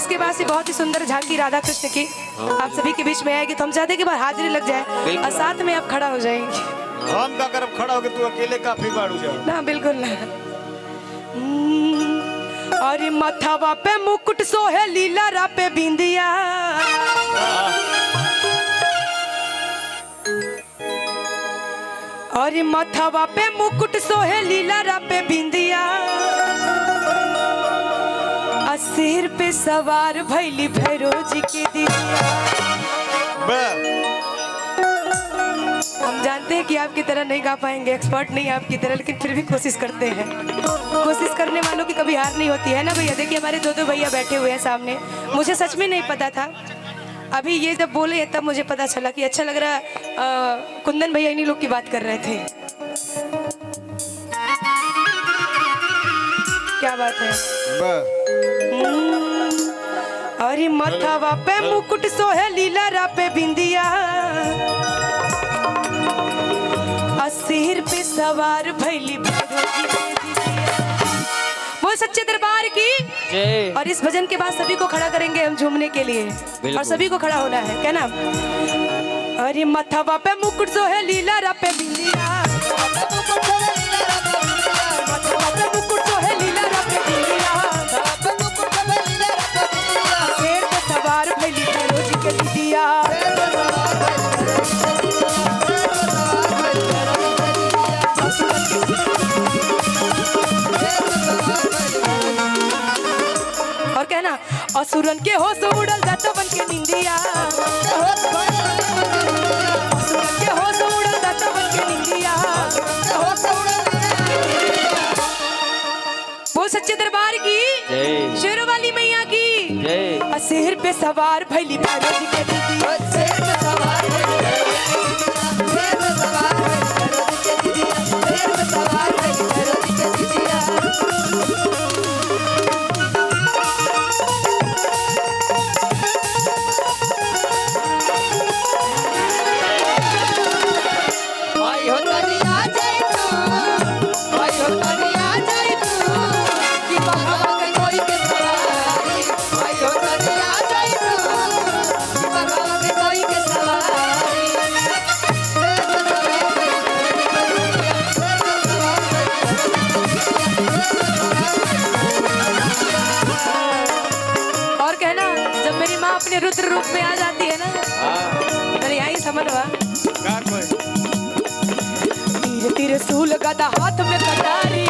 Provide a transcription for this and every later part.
इसके बाद से बहुत ही सुंदर झांकी राधा कृष्ण की आप सभी के बीच में आएगी, तो हम चाहते हैं कि बार हाजिरी लग जाए और साथ में आप खड़ा हो जाएंगे। हम का करब खड़ा होके तू अकेले काफी बाड़ू जाओ ना, बिल्कुल ना। अरे मथवा पे मुकुट सोहे लीला रा पे बिंदिया, अरे मथवा पे मुकुट सोहे लीला रा पे बिंदिया, सिर पे सवार भैली भैरोजी की दिदिया। हम जानते हैं कि आपकी तरह नहीं गा पाएंगे, एक्सपर्ट नहीं आपकी तरह, लेकिन फिर भी कोशिश करते हैं। कोशिश करने वालों की कभी हार नहीं होती है ना भैया। देखिए हमारे दो भैया बैठे हुए हैं सामने, मुझे सच में नहीं पता था, अभी ये जब बोले तब मुझे पता चला कि अच्छा लग रहा। कुंदन भैया इन्हीं लोग की बात कर रहे थे। क्या बात है। अरे मथवा पे मुकुट सोहे लीला रा पे बिंदिया, सिर पे सवार भैली वो सच्चे दरबार की। और इस भजन के बाद सभी को खड़ा करेंगे हम झूमने के लिए, और सभी को खड़ा होना है, क्या नाम। अरे मथवा पे मुकुट सोहे लीला रा पे बिंदिया, मथवा पे मुकुट सोहे लीला रा पे बिंदिया, सिर पे सवार भैली भैरोजी के दिदिया। और कहना असुरन के होश उड़ल जाता बन के निंदिया, असुरन के होश उड़ल जाता बन के निंदिया। वो सच्चे दरबार की, शेरों वाली मैया की, सिर पे सवार भैली भैरोजी के दिदिया, सिर पे सवार भैली भैरोजी के दिदिया। अपने रुद्र रूप में आ जाती है ना, अरे यही समझवा। तीर तीर सूल गदा हाथ में कटारी,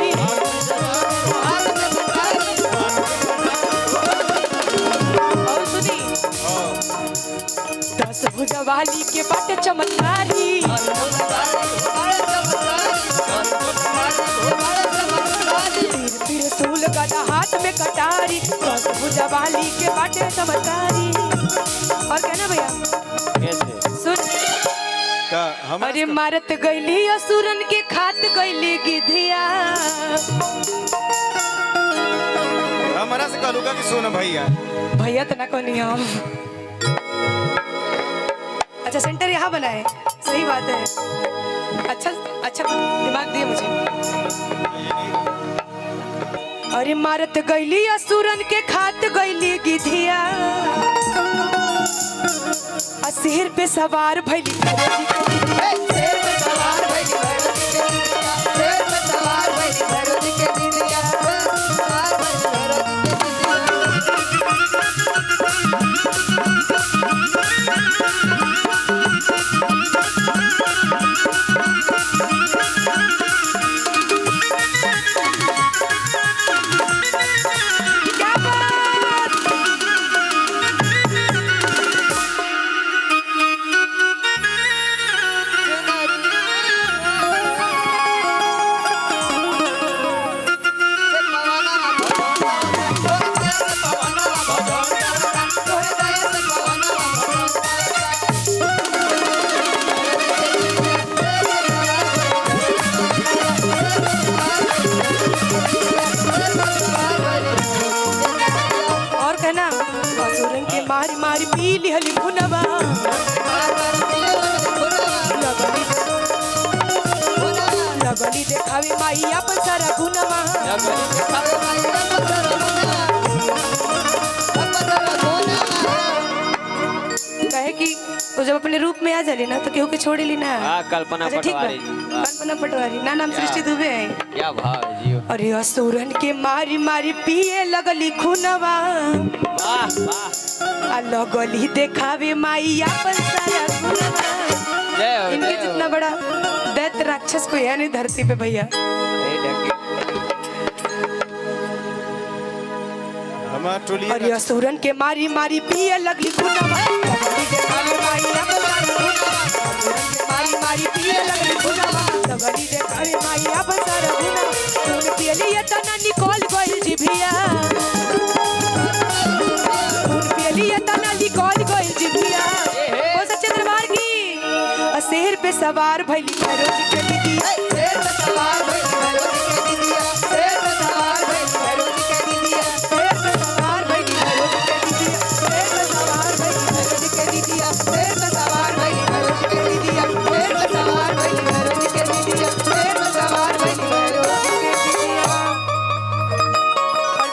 और सुनी 10 भुजा वाली के बाटे चमत्कारी, तीर तीर सूल गदा हाथ में कटारी, 10 भुजा वाली के बाटे चमत्कारी। और कहना भैया सुन, अरे मारत गईली असुरन के खात गईली गिधिया। हमारा से कहलूगा कि सुन भैया, भैया तो ना कोनी हम। अच्छा सेंटर यहाँ बनाए, सही बात है। अच्छा अच्छा दिमाग दिए मुझे। अरे मारत गईली असुरन के खात गईली गिधिया, सिर पे सवार भैली भैरोजी के दिदिया, सिर पे सवार भैली भैरोजी के दिदिया, सिर पे सवार भैली भैरोजी के दिदिया, सवार भैली भैरोजी के मारी मारी पीली हली भुनवा, लगनी देखावे माई अपन सारा गुनवा, तो जब अपने रूप में आ जाली ना तो केहू के छोड़ी ली ना। हाँ, कल्पना अच्छा, ठीक बा। पटवारी जी। वाह, कल्पना पटवारी ना, नाम सृष्टि दुबे है। क्या भाव है जी। अरे असुरन के मारी मारी पिए लगली खुनवा, वाह वाह, आ लगली देखावे माई अपन सारा गुनवा। जय हो इनके जय हो। जितना बड़ा दैत्य राक्षस कोई है नहीं धरती पे भैया। ए, ढके। हमारा टोली और ये असुरन के मारी मारी पिए लगली खुनवा, लगली देखावे माई अपन सारा गुनवा। असुरन के मारी मारी पिए लगली खुनवा, लगली देखावे माई अपन सारा गुनवा। खून पियली ये तना निकल गइल जिभिया, खून पियली ये तना निकल गइल जिभिया। ओ सच्चे दरबार की शेर पे सवार भइली भैरव जी के दीदी।